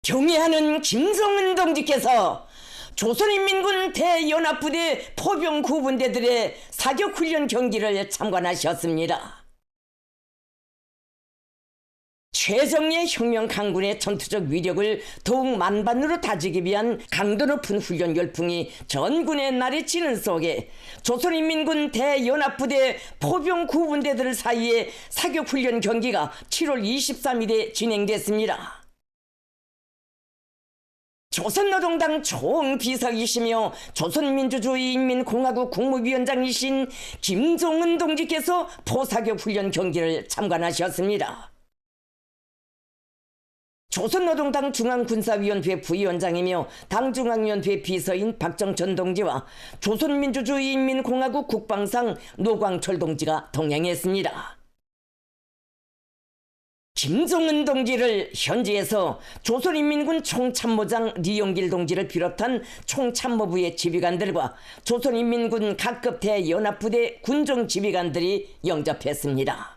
경애하는 김정은 동지께서 조선인민군 대연합부대 포병 구분대들의 사격훈련 경기를 참관하셨습니다. 최정예 혁명 강군의 전투적 위력을 더욱 만반으로 다지기 위한 강도 높은 훈련 열풍이 전군의 날이 치는 속에 조선인민군 대연합부대 포병 구분대들 사이의 사격훈련 경기가 7월 23일에 진행됐습니다. 조선노동당 총비서이시며 조선민주주의인민공화국 국무위원장이신 김정은 동지께서 포사격 훈련 경기를 참관하셨습니다. 조선노동당 중앙군사위원회 부위원장이며 당중앙위원회 비서인 박정천 동지와 조선민주주의인민공화국 국방상 노광철 동지가 동행했습니다. 김정은 동지를 현지에서 조선인민군 총참모장 리용길 동지를 비롯한 총참모부의 지휘관들과 조선인민군 각급 대연합부대 군종 지휘관들이 영접했습니다.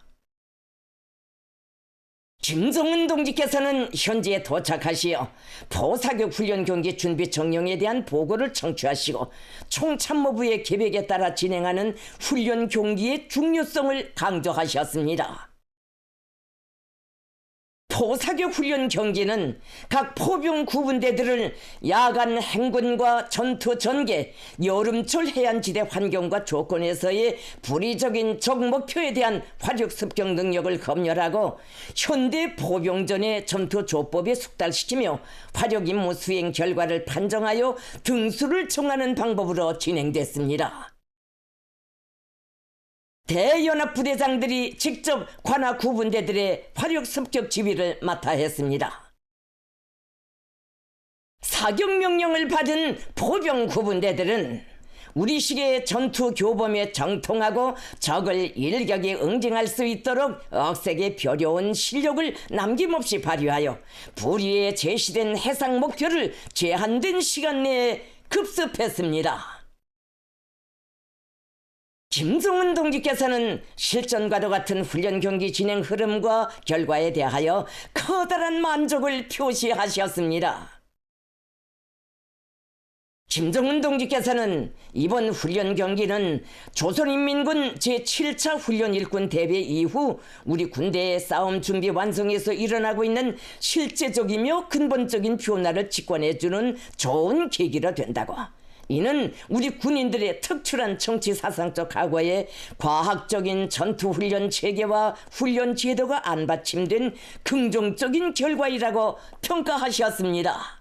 김정은 동지께서는 현지에 도착하시어 포사격 훈련 경기 준비 정령에 대한 보고를 청취하시고 총참모부의 계획에 따라 진행하는 훈련 경기의 중요성을 강조하셨습니다. 포사격 훈련 경기는 각 포병 구분대들을 야간 행군과 전투 전개, 여름철 해안지대 환경과 조건에서의 불의적인 적 목표에 대한 화력 습격 능력을 검열하고 현대 포병전의 전투 조법에 숙달시키며 화력 임무 수행 결과를 판정하여 등수를 정하는 방법으로 진행됐습니다. 대연합부대장들이 직접 관하 구분대들의 화력 습격 지휘를 맡아 했습니다. 사격명령을 받은 포병 구분대들은 우리식의 전투 교범에 정통하고 적을 일격에 응징할 수 있도록 억색의 벼려운 실력을 남김없이 발휘하여 불의에 제시된 해상 목표를 제한된 시간 내에 급습했습니다. 김정은 동지께서는 실전과도 같은 훈련 경기 진행 흐름과 결과에 대하여 커다란 만족을 표시하셨습니다. 김정은 동지께서는 이번 훈련 경기는 조선인민군 제7차 훈련 일군 대회 이후 우리 군대의 싸움 준비 완성에서 일어나고 있는 실제적이며 근본적인 변화를 직관해주는 좋은 계기가 된다고, 이는 우리 군인들의 특출한 정치 사상적 각오에 과학적인 전투훈련 체계와 훈련 제도가 안받침된 긍정적인 결과이라고 평가하셨습니다.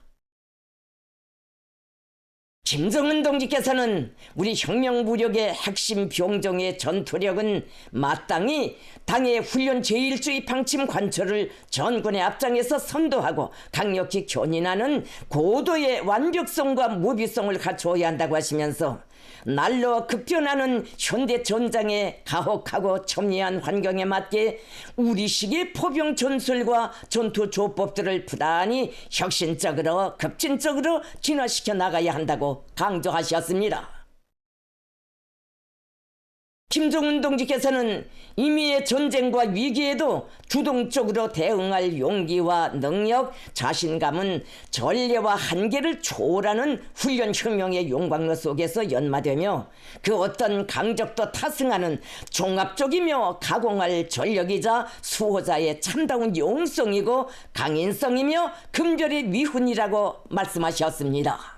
김정은 동지께서는 우리 혁명무력의 핵심 병정의 전투력은 마땅히 당의 훈련 제1주의 방침 관철을 전군의 앞장에서 선도하고 강력히 견인하는 고도의 완벽성과 무비성을 갖추어야 한다고 하시면서 날로 급변하는 현대 전장의 가혹하고 첨예한 환경에 맞게 우리식의 포병 전술과 전투 조법들을 부단히 혁신적으로 급진적으로 진화시켜 나가야 한다고 강조하셨습니다. 김정은 동지께서는 임의의 전쟁과 위기에도 주동적으로 대응할 용기와 능력, 자신감은 전례와 한계를 초월하는 훈련 혁명의 용광로 속에서 연마되며 그 어떤 강적도 타승하는 종합적이며 가공할 전력이자 수호자의 참다운 용성이고 강인성이며 금별의 위훈이라고 말씀하셨습니다.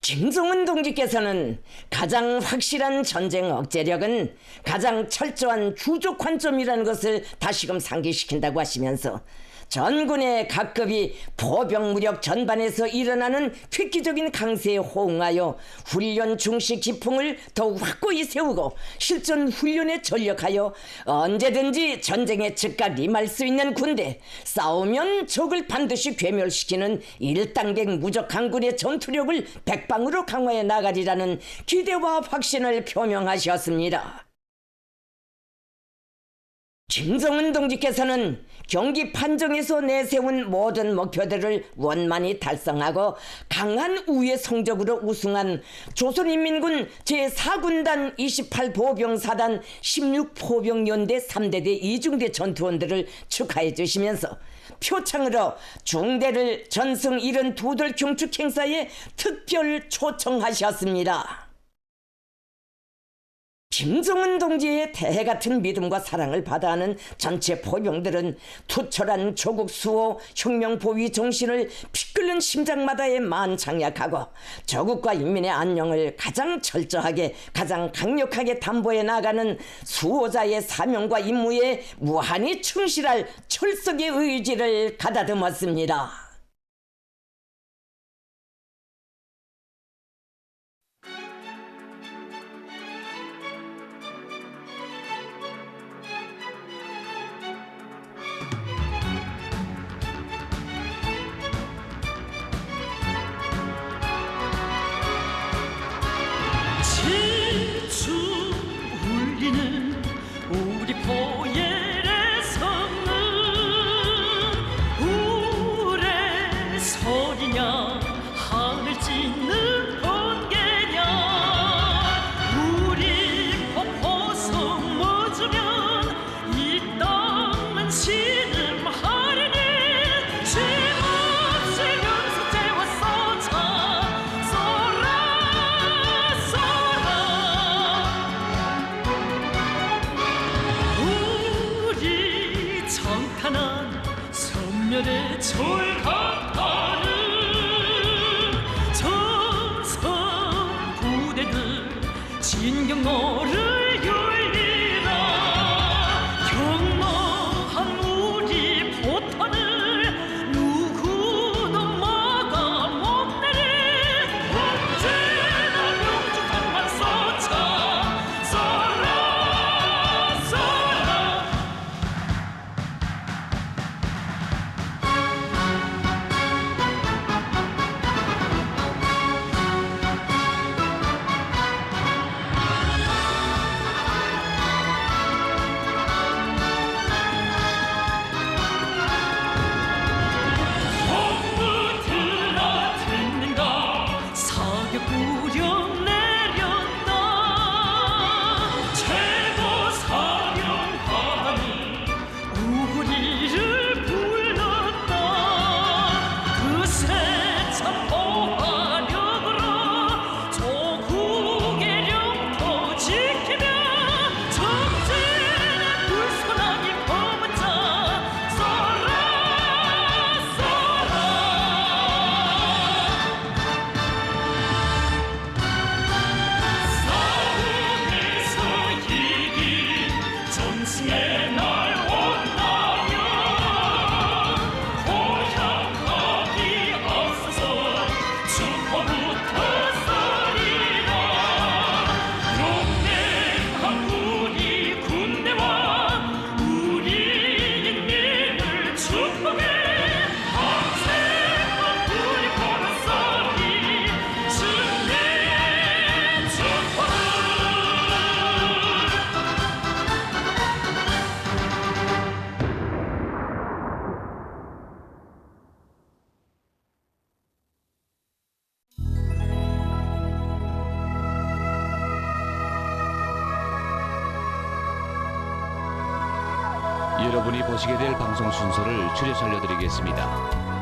김정은 동지께서는 가장 확실한 전쟁 억제력은 가장 철저한 주적 관점이라는 것을 다시금 상기시킨다고 하시면서 전군의 각급이 포병 무력 전반에서 일어나는 획기적인 강세에 호응하여 훈련 중시 기풍을 더욱 확고히 세우고 실전 훈련에 전력하여 언제든지 전쟁에 즉각 임할 수 있는 군대, 싸우면 적을 반드시 괴멸시키는 일단계 무적 강군의 전투력을 백방으로 강화해 나가리라는 기대와 확신을 표명하셨습니다. 김정은 동지께서는 경기 판정에서 내세운 모든 목표들을 원만히 달성하고 강한 우회 성적으로 우승한 조선인민군 제4군단 28보병사단 16포병연대 3대대 2중대 전투원들을 축하해 주시면서 표창으로 중대를 전승 72돌 경축 행사에 특별 초청하셨습니다. 김정은 동지의 태해 같은 믿음과 사랑을 받아하는 전체 포병들은 투철한 조국 수호 혁명 보위 정신을 피 끓는 심장마다에 만장약하고 조국과 인민의 안녕을 가장 철저하게 가장 강력하게 담보해 나가는 수호자의 사명과 임무에 무한히 충실할 철석의 의지를 가다듬었습니다. 우리 포예의 성은 우레 소리냐 하늘 찢는 번개냐 우리 폭포성 멎으면 이 땅은 신음하리니 쉼없이 연수대와 쏘자 쏘라 우리 정탄한 섬멸의 철갑하는 전선 부대들 진경로를 열리라 경로한 우리 포탄을 누구도 막아 못 내리 언제나 명주탄만 쏘자 쏘라 쏘라 엄무들아 듣는가 사격구령 내렸다 최고사령관이 우리를 불렀다 그 세찬 포화력으로 조국의 영토 지키며 전쟁의 불소나기 퍼붓자 쏘라 쏘라 싸움에서 이긴 전승의 날 온다면 고향가기 앞서서 축포부터 쏘리라 용맹한 우리 군대와 우리 인민을 축복해 밤새껏 우리 보는 소리 승리의 축포를 여러분이 보시게 될 방송 순서를 줄여서 알려드리겠습니다.